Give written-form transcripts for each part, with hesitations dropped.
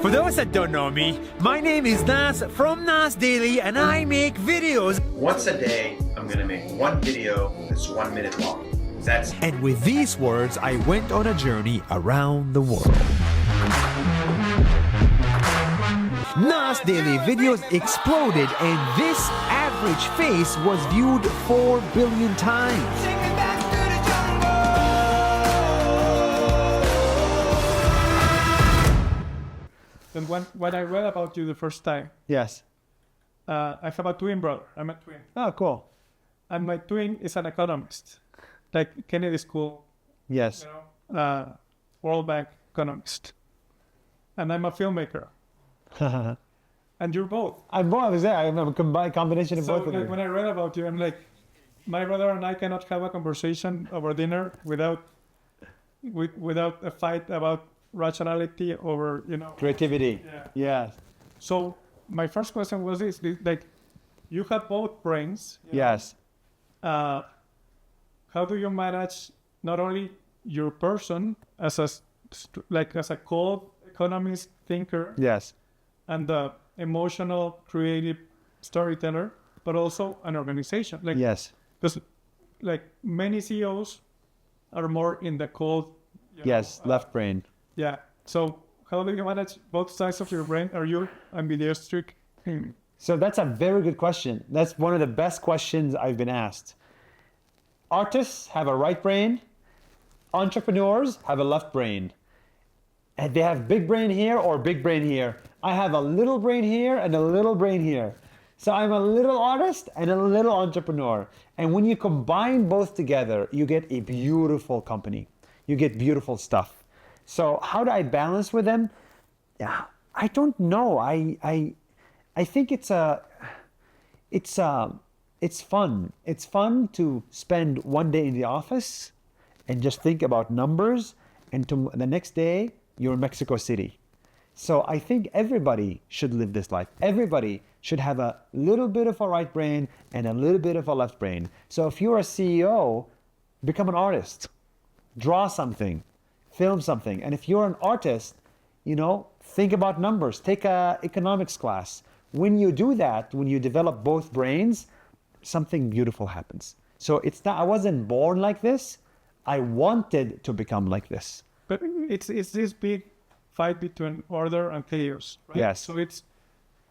For those that don't know me, my name is Nas from Nas Daily and I make videos. Once a day, I'm gonna make one video that's 1 minute long. And with these words, I went on a journey around the world. Nas Daily videos exploded and this average face was viewed 4 billion times. And when I read about you the first time, Yes. I have a twin brother. I'm a twin. Oh, cool. And my twin is an economist, like Kennedy School, Yes. World Bank economist. And I'm a filmmaker. And you're both. I'm both. I'm a combination of So both of like, you. when I read about you, I'm like, my brother and I cannot have a conversation over dinner without a fight about rationality over, Creativity. Yeah. Yes. So my first question was this, like, you have both brains. Yes. How do you manage not only your person as a cold economist thinker Yes. and the emotional creative storyteller, but also an organization? Like, Yes. because like many CEOs are more in the cold. Yes. Left brain. Yeah. So how do you manage both sides of your brain? Are you ambidextric? So that's a very good question. That's one of the best questions I've been asked. Artists have a right brain. Entrepreneurs have a left brain. And they have big brain here or big brain here. I have a little brain here and a little brain here. So I'm a little artist and a little entrepreneur. And when you combine both together, you get a beautiful company. You get beautiful stuff. So how do I balance with them? Yeah, I don't know. I think it's fun. It's fun to spend one day in the office and just think about numbers, and the next day you're in Mexico City. So I think everybody should live this life. Everybody should have a little bit of a right brain and a little bit of a left brain. So if you're a CEO, become an artist. Draw something, film something. And if you're an artist, think about numbers. Take a economics class. When you do that, when you develop both brains, something beautiful happens. So I wasn't born like this. I wanted to become like this. But it's this big fight between order and chaos, right? Yes. So it's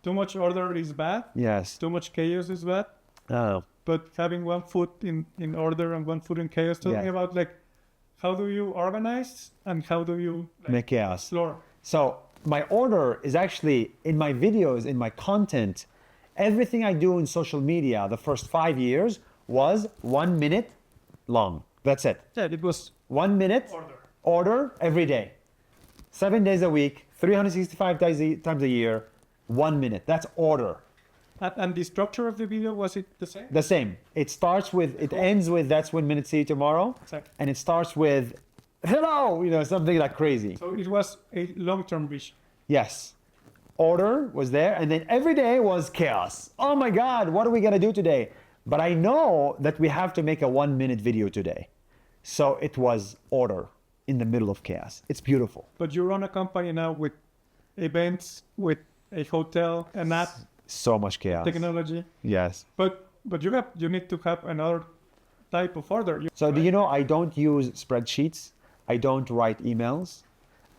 too much order is bad. Yes. Too much chaos is bad. Oh. But having one foot in order and one foot in chaos, talking about like, how do you organize and how do you make chaos? Explore? So my order is actually in my videos, in my content. Everything I do in social media the first 5 years was 1 minute long. That's it. Yeah, it was 1 minute order every day. 7 days a week, 365 times a year, 1 minute. That's order. And the structure of the video, was it the same? The same. It ends with that's 1 minute, see you tomorrow. Exactly. And it starts with hello, something like crazy. So it was a long-term vision. Yes. Order was there, and then every day was chaos. Oh my God, what are we gonna do today? But I know that we have to make a 1 minute video today. So it was order in the middle of chaos. It's beautiful. But you run a company now with events, with a hotel, an app. So much chaos. Technology. Yes. But you need to have another type of order. So do you know I don't use spreadsheets. I don't write emails.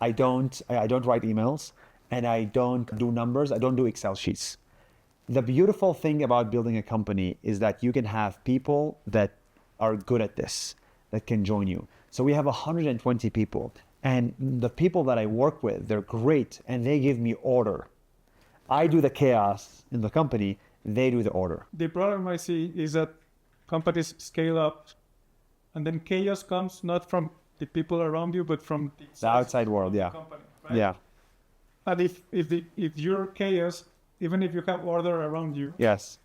I don't write emails, and I don't do numbers. I don't do Excel sheets. The beautiful thing about building a company is that you can have people that are good at this, that can join you. So we have 120 people, and the people that I work with, they're great, and they give me order. I do the chaos in the company, they do the order. The problem I see is that companies scale up, and then chaos comes not from the people around you, but from the outside world. Yeah. Company, right? Yeah. And if you're chaos, even if you have order around you, Yes.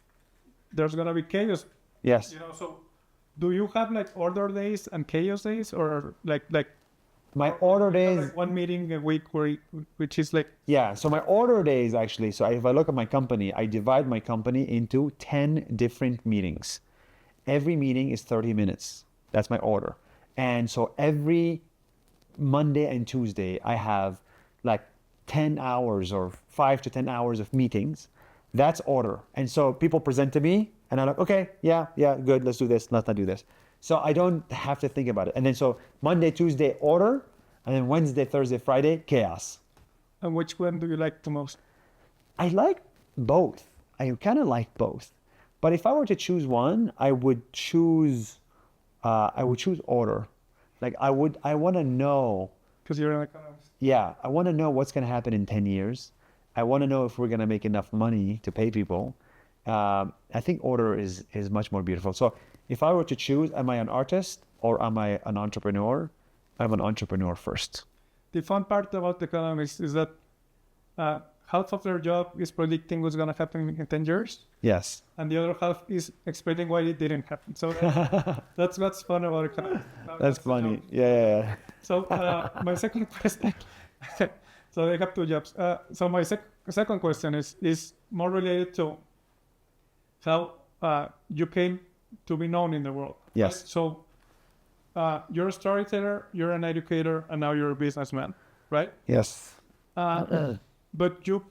there's gonna be chaos. Yes. So do you have like order days and chaos days, or like my order days, like one meeting a week which is like so my order days actually, so if I look at my company, I divide my company into 10 different meetings. Every meeting is 30 minutes. That's my order. And so every Monday and Tuesday I have like 10 hours or 5 to 10 hours of meetings. That's order. And so people present to me and I'm like, okay, yeah, good, let's do this, let's not do this. So I don't have to think about it. And then so Monday, Tuesday, order, and then Wednesday, Thursday, Friday, chaos. And which one do you like the most? I like both. I kind of like both. But if I were to choose one, I would choose order. Like I want to know. Because you're an economist. Yeah, I want to know what's going to happen in 10 years. I want to know if we're going to make enough money to pay people. I think order is much more beautiful. So if I were to choose, am I an artist or am I an entrepreneur? I'm an entrepreneur first. The fun part about economists is that half of their job is predicting what's going to happen in 10 years. Yes. And the other half is explaining why it didn't happen. So that's what's fun about economics. That's funny. Yeah. So my second question, so they have two jobs. So my second question is more related to how you came to be known in the world. Yes. Right? So you're a storyteller, you're an educator, and now you're a businessman, right? Yes. But you've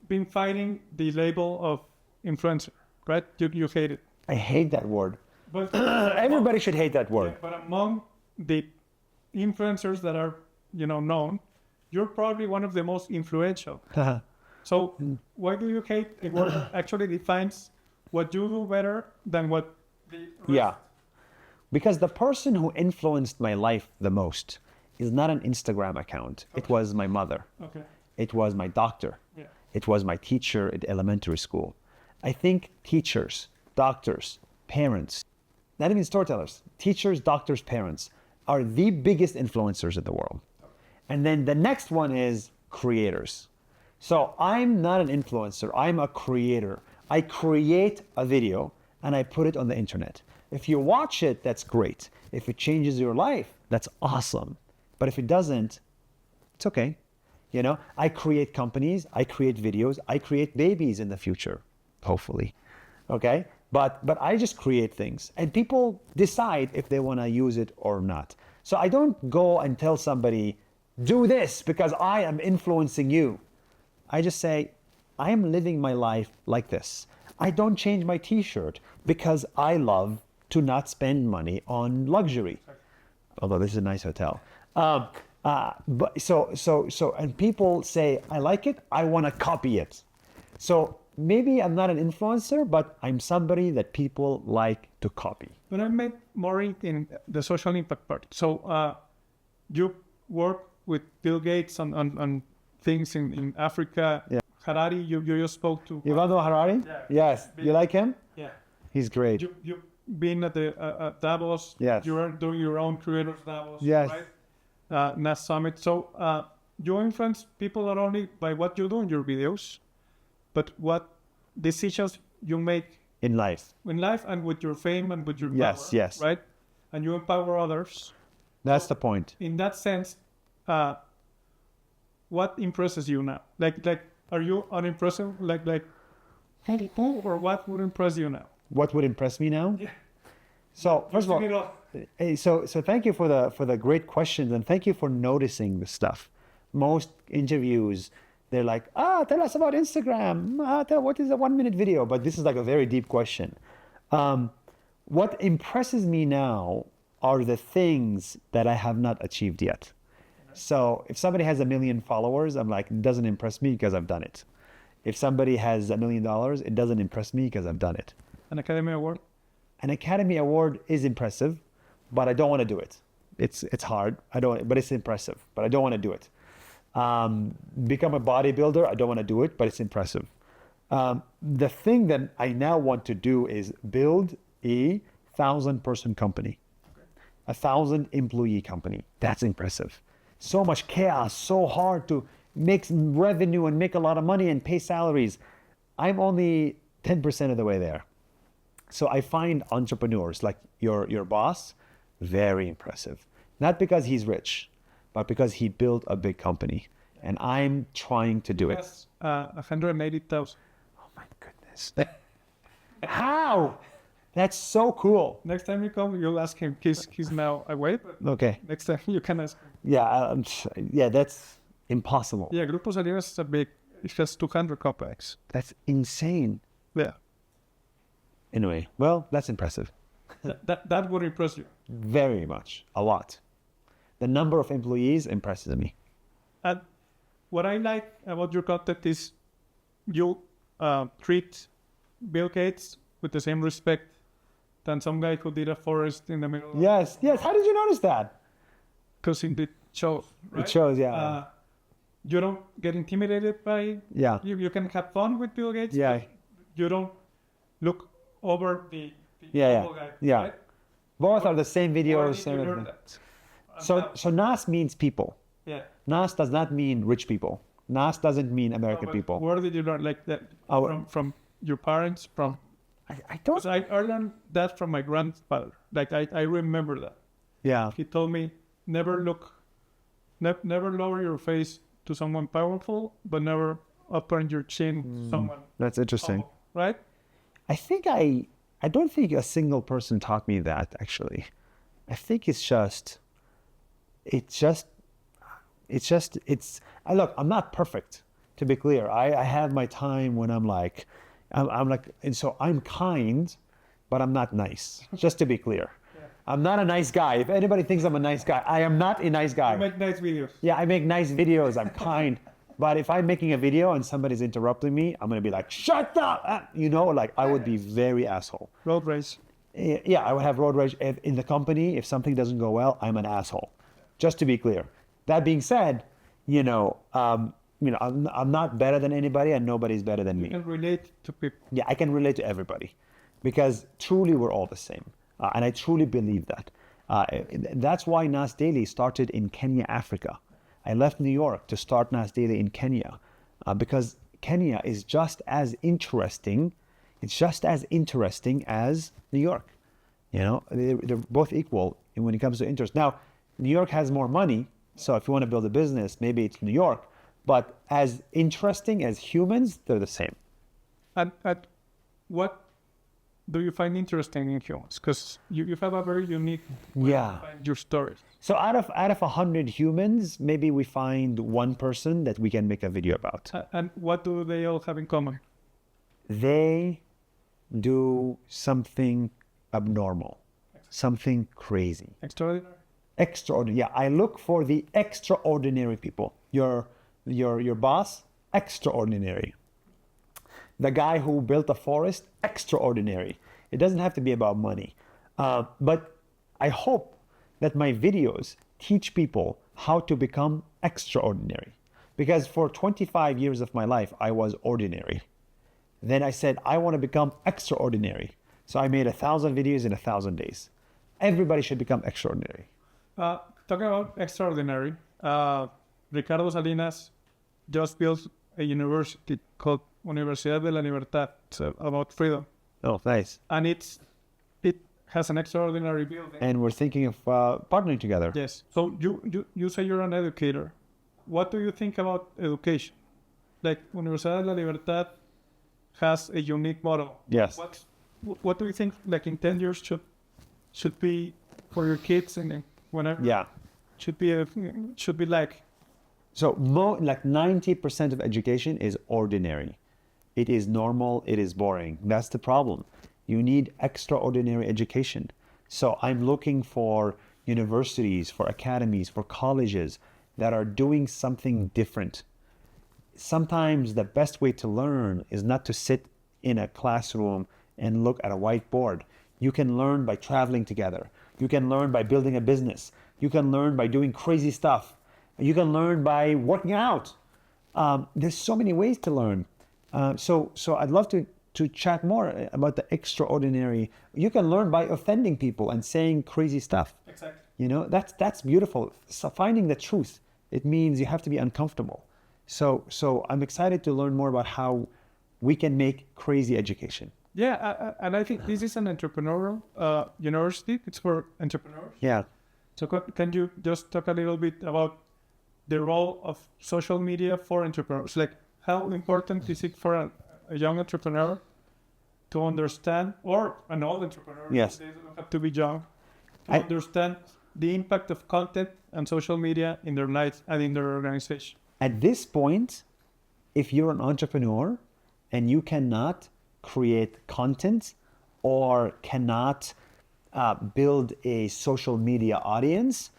been fighting the label of influencer, right? You hate it. I hate that word. But Everybody should hate that word. but among the influencers that are, known, you're probably one of the most influential. So why do you hate the word that actually defines what you do better than what the rest? Yeah. Because the person who influenced my life the most is not an Instagram account. It was my mother. Okay. It was my doctor. Yeah. It was my teacher at elementary school. I think teachers, doctors, parents, not even storytellers, teachers, doctors, parents are the biggest influencers in the world. And then the next one is creators. So I'm not an influencer, I'm a creator. I create a video and I put it on the internet. If you watch it, that's great. If it changes your life, that's awesome. But if it doesn't, it's okay. I create companies, I create videos, I create babies in the future, hopefully. Okay? But I just create things and people decide if they want to use it or not. So I don't go and tell somebody, do this because I am influencing you. I just say, I am living my life like this. I don't change my t-shirt because I love to not spend money on luxury. Although this is a nice hotel. But and people say, I like it, I want to copy it. So maybe I'm not an influencer, but I'm somebody that people like to copy. But I made more in the social impact part. So you work with Bill Gates on things in Africa. Yeah. Harari, you just spoke to. Yuval Noah Harari? Yeah. Yes. You like him? Yeah. He's great. You've been at the Davos. Yes. You are doing your own creators Davos. Yes. Right? Nas Summit. So you influence people not only by what you do in your videos, but what decisions you make In life. in life and with your fame and with your Yes, power. yes. Right? And you empower others. That's the point. In that sense, what impresses you now? Like, are you unimpressive? Like, or what would impress you now? What would impress me now? Yeah. So first of Sing it all, off. hey, so thank you for the great questions and thank you for noticing the stuff. Most interviews, they're like, tell us about Instagram. What is a 1-minute video? But this is like a very deep question. What impresses me now are the things that I have not achieved yet. So if somebody has 1 million followers, I'm like, it doesn't impress me because I've done it. If somebody has $1 million, it doesn't impress me because I've done it. An Academy Award? An Academy Award is impressive, but I don't want to do it. It's hard. But it's impressive, but I don't want to do it. Become a bodybuilder, I don't want to do it, but it's impressive. The thing that I now want to do is build a 1,000-person company, 1,000-employee company. That's impressive. So much chaos, so hard to make revenue and make a lot of money and pay salaries. I'm only 10% of the way there. So I find entrepreneurs like your boss very impressive. Not because he's rich, but because he built a big company. And I'm trying to do it. Yes, 180,000. Oh my goodness. How? That's so cool. Next time you come, you'll ask him. He's now away, but Okay. next time you can ask him. Yeah, that's Impossible. Yeah, Grupo Salinas is a big. It has 200 companies. That's insane. Yeah, Anyway, well, that's impressive. that would impress you. Very much. A lot. The number of employees impresses me. And what I like about your content is you treat Bill Gates with the same respect than some guy who did a forest in the middle. Yes. How did you notice that? Because it shows. Right? It shows, yeah. You don't get intimidated by. Yeah. You can have fun with Bill Gates. Yeah. But you don't look over the Yeah. humble guy. Yeah. Right? Both are the same Where videos. did Same you learn everything. that? So Nas means people. Yeah. Nas does not mean rich people. Nas doesn't mean American But people. Where did you learn like that? From your parents? I don't. I learned that from my grandfather. Like I remember that. Yeah. He told me never lower your face to someone powerful, but never upturn your chin to someone That's interesting. humble, right? I don't think a single person taught me that, actually. I think look, I'm not perfect, to be clear. I have my time when I'm like, and so I'm kind, but I'm not nice, just to be clear. Yeah. I'm not a nice guy. If anybody thinks I'm a nice guy, I am not a nice guy. You make nice videos. Yeah, I make nice videos. I'm kind. But if I'm making a video and somebody's interrupting me, I'm going to be like, shut up! I would be very asshole. Road rage. Yeah, I would have road rage. In the company, if something doesn't go well, I'm an asshole. Just to be clear. That being said, I'm not better than anybody and nobody's better than me. You can relate to people. Yeah, I can relate to everybody because truly we're all the same. And I truly believe that. That's why Nas Daily started in Kenya, Africa. I left New York to start Nas Daily in Kenya because Kenya is just as interesting. It's just as interesting as New York. They're both equal when it comes to interest. Now, New York has more money. So if you want to build a business, maybe it's New York. But as interesting as humans, they're the same. And what do you find interesting in humans? Because you have a very unique way to find your stories. So out of 100 humans, maybe we find one person that we can make a video about. And what do they all have in common? They do something abnormal, something crazy. Extraordinary? Extraordinary. Yeah, I look for the extraordinary people. Your boss, extraordinary. The guy who built a forest, extraordinary. It doesn't have to be about money. But I hope that my videos teach people how to become extraordinary. Because for 25 years of my life, I was ordinary. Then I said, I want to become extraordinary. So I made 1,000 videos in 1,000 days. Everybody should become extraordinary. Talking about extraordinary, Ricardo Salinas just built a university called Universidad de la Libertad. It's about freedom. Oh, nice. And it has an extraordinary building. And we're thinking of partnering together. Yes. So you say you're an educator. What do you think about education? Like Universidad de la Libertad has a unique model. Yes. What do you think, like in 10 years, should be for your kids and whenever? Yeah. Should be like. So like 90% of education is ordinary. It is normal. It is boring. That's the problem. You need extraordinary education. So I'm looking for universities, for academies, for colleges that are doing something different. Sometimes the best way to learn is not to sit in a classroom and look at a whiteboard. You can learn by traveling together. You can learn by building a business. You can learn by doing crazy stuff. You can learn by working out. There's so many ways to learn. So I'd love to chat more about the extraordinary. You can learn by offending people and saying crazy stuff. Exactly. That's beautiful. So finding the truth, it means you have to be uncomfortable. So I'm excited to learn more about how we can make crazy education. Yeah, and I think this is an entrepreneurial university. It's for entrepreneurs. Yeah. So can you just talk a little bit about the role of social media for entrepreneurs? Like, how important is it for a young entrepreneur to understand, or an old entrepreneur? Yes. They don't have to be young. To understand the impact of content and social media in their life and in their organization. At this point, if you're an entrepreneur and you cannot create content or cannot build a social media audience,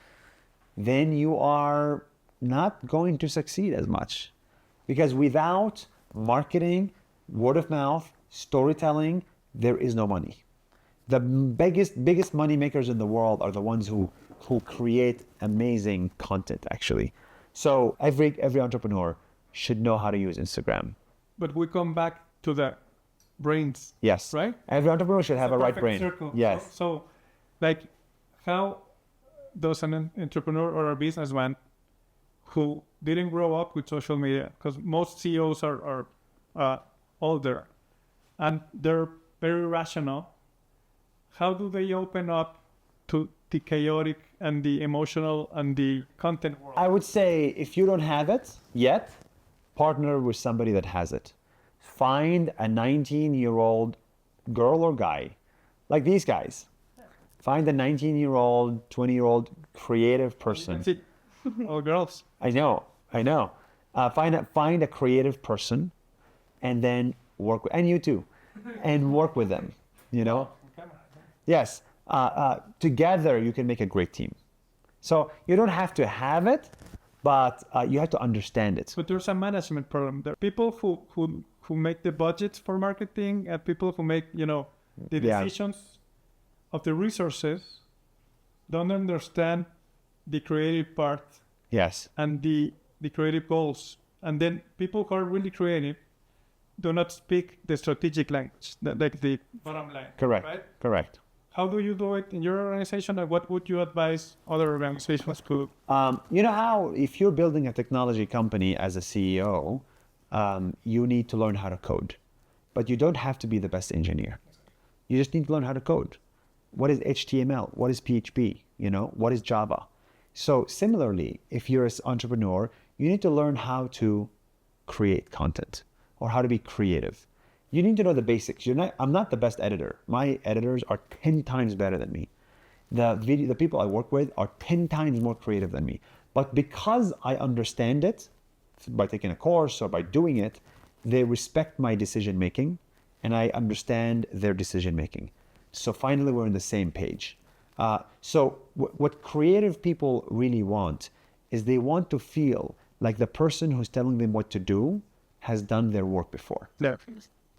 then you are not going to succeed as much. Because without marketing, word of mouth, storytelling, there is no money. The biggest money makers in the world are the ones who create amazing content, actually. So every entrepreneur should know how to use Instagram. But we come back to the brains. Yes. Right? Every entrepreneur should have a right brain. Circle. Yes. So, like, how does an entrepreneur or a businessman who didn't grow up with social media, because most CEOs are older and they're very rational, how do they open up to the chaotic and the emotional and the content world? I would say if you don't have it yet, partner with somebody that has it. Find a 19-year-old girl or guy, like these guys. Find a 19-year-old, 20-year-old creative person. That's it. All girls. I know. Find a creative person, and then work with, and you too, and work with them. You know. Yes. Together you can make a great team. So you don't have to have it, but you have to understand it. But there's a management problem there. People who make the budgets for marketing and people who make, the decisions of the resources don't understand the creative part. Yes. And the creative goals. And then people who are really creative do not speak the strategic language, like the bottom line. Correct. Right? Correct. How do you do it in your organization, and what would you advise other organizations to do? You know how if you're building a technology company as a CEO, you need to learn how to code. But you don't have to be the best engineer. You just need to learn how to code. What is HTML? What is PHP? What is Java? So similarly, if you're an entrepreneur, you need to learn how to create content or how to be creative. You need to know the basics. I'm not the best editor. My editors are 10 times better than me. The people I work with are 10 times more creative than me. But because I understand it, by taking a course or by doing it, they respect my decision making and I understand their decision making. So finally, we're on the same page. So what creative people really want is they want to feel like the person who's telling them what to do has done their work before. Yeah.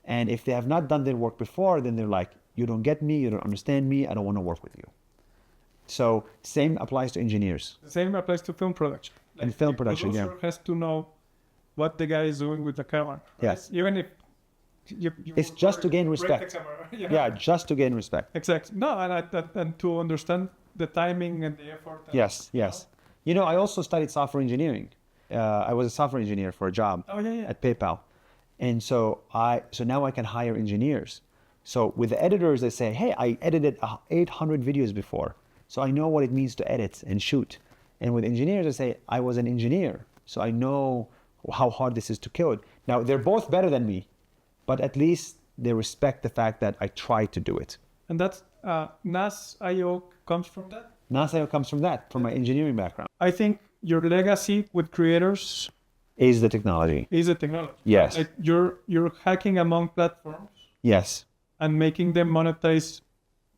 And if they have not done their work before, then they're like, you don't get me, you don't understand me, I don't want to work with you. So same applies to engineers. The same applies to film production. And film production, the producer has to know what the guy is doing with the camera. Right? Yes. Even if you It's just to gain break respect. the camera, Yeah, just to gain respect. Exactly. No, and to understand the timing and the effort. And, Yes. I also studied software engineering. I was a software engineer for a job at PayPal. And so now I can hire engineers. So with the editors, they say, hey, I edited 800 videos before. So I know what it means to edit and shoot. And with engineers, I say, I was an engineer. So I know how hard this is to code. Now, they're both better than me, but at least they respect the fact that I tried to do it. And that's Nas IO comes from that? Nas IO comes from that, from my engineering background. I think your legacy with creators Is the technology. is the technology. Yes. Like you're hacking among platforms Yes. and making them monetize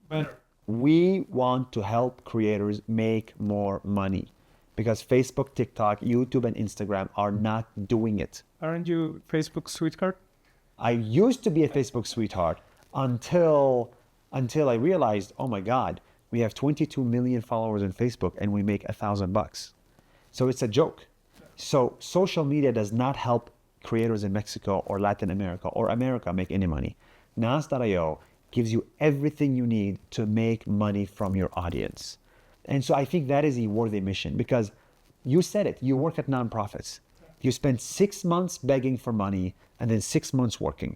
better. We want to help creators make more money because Facebook, TikTok, YouTube, and Instagram are not doing it. Aren't you Facebook sweetheart? I used to be a Facebook sweetheart until I realized, oh my God, we have 22 million followers on Facebook and we make $1,000. So it's a joke. So social media does not help creators in Mexico or Latin America or America make any money. Nas.io gives you everything you need to make money from your audience. And so I think that is a worthy mission because you said it, you work at nonprofits. You spend 6 months begging for money and then 6 months working.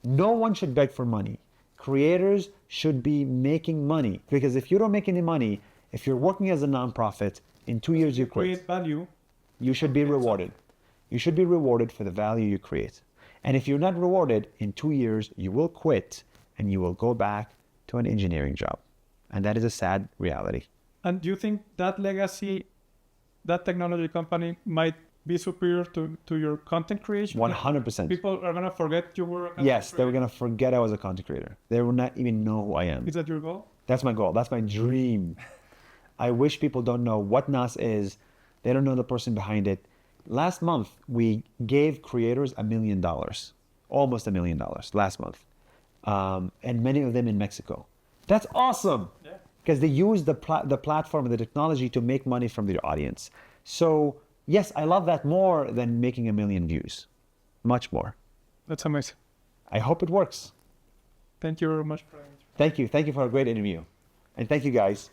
No one should beg for money. Creators should be making money because if you don't make any money, if you're working as a nonprofit, in 2 years you quit. Create value. You should be rewarded. You should be rewarded for the value you create. And if you're not rewarded, in 2 years, you will quit and you will go back to an engineering job. And that is a sad reality. And do you think that legacy, that technology company might be superior to your content creation? 100%. People are gonna forget you were a content Yes, they were creator? gonna forget I was a content creator. They will not even know who I am. Is that your goal? That's my goal. That's my dream. I wish people don't know what Nas is. They don't know the person behind it. Last month, we gave creators $1 million, almost $1 million last month. And many of them in Mexico. That's awesome. Yeah. Because they use the platform and the technology to make money from their audience. So yes, I love that more than making 1 million views. Much more. That's amazing. I hope it works. Thank you very much. Thank you. Thank you for a great interview. And thank you guys.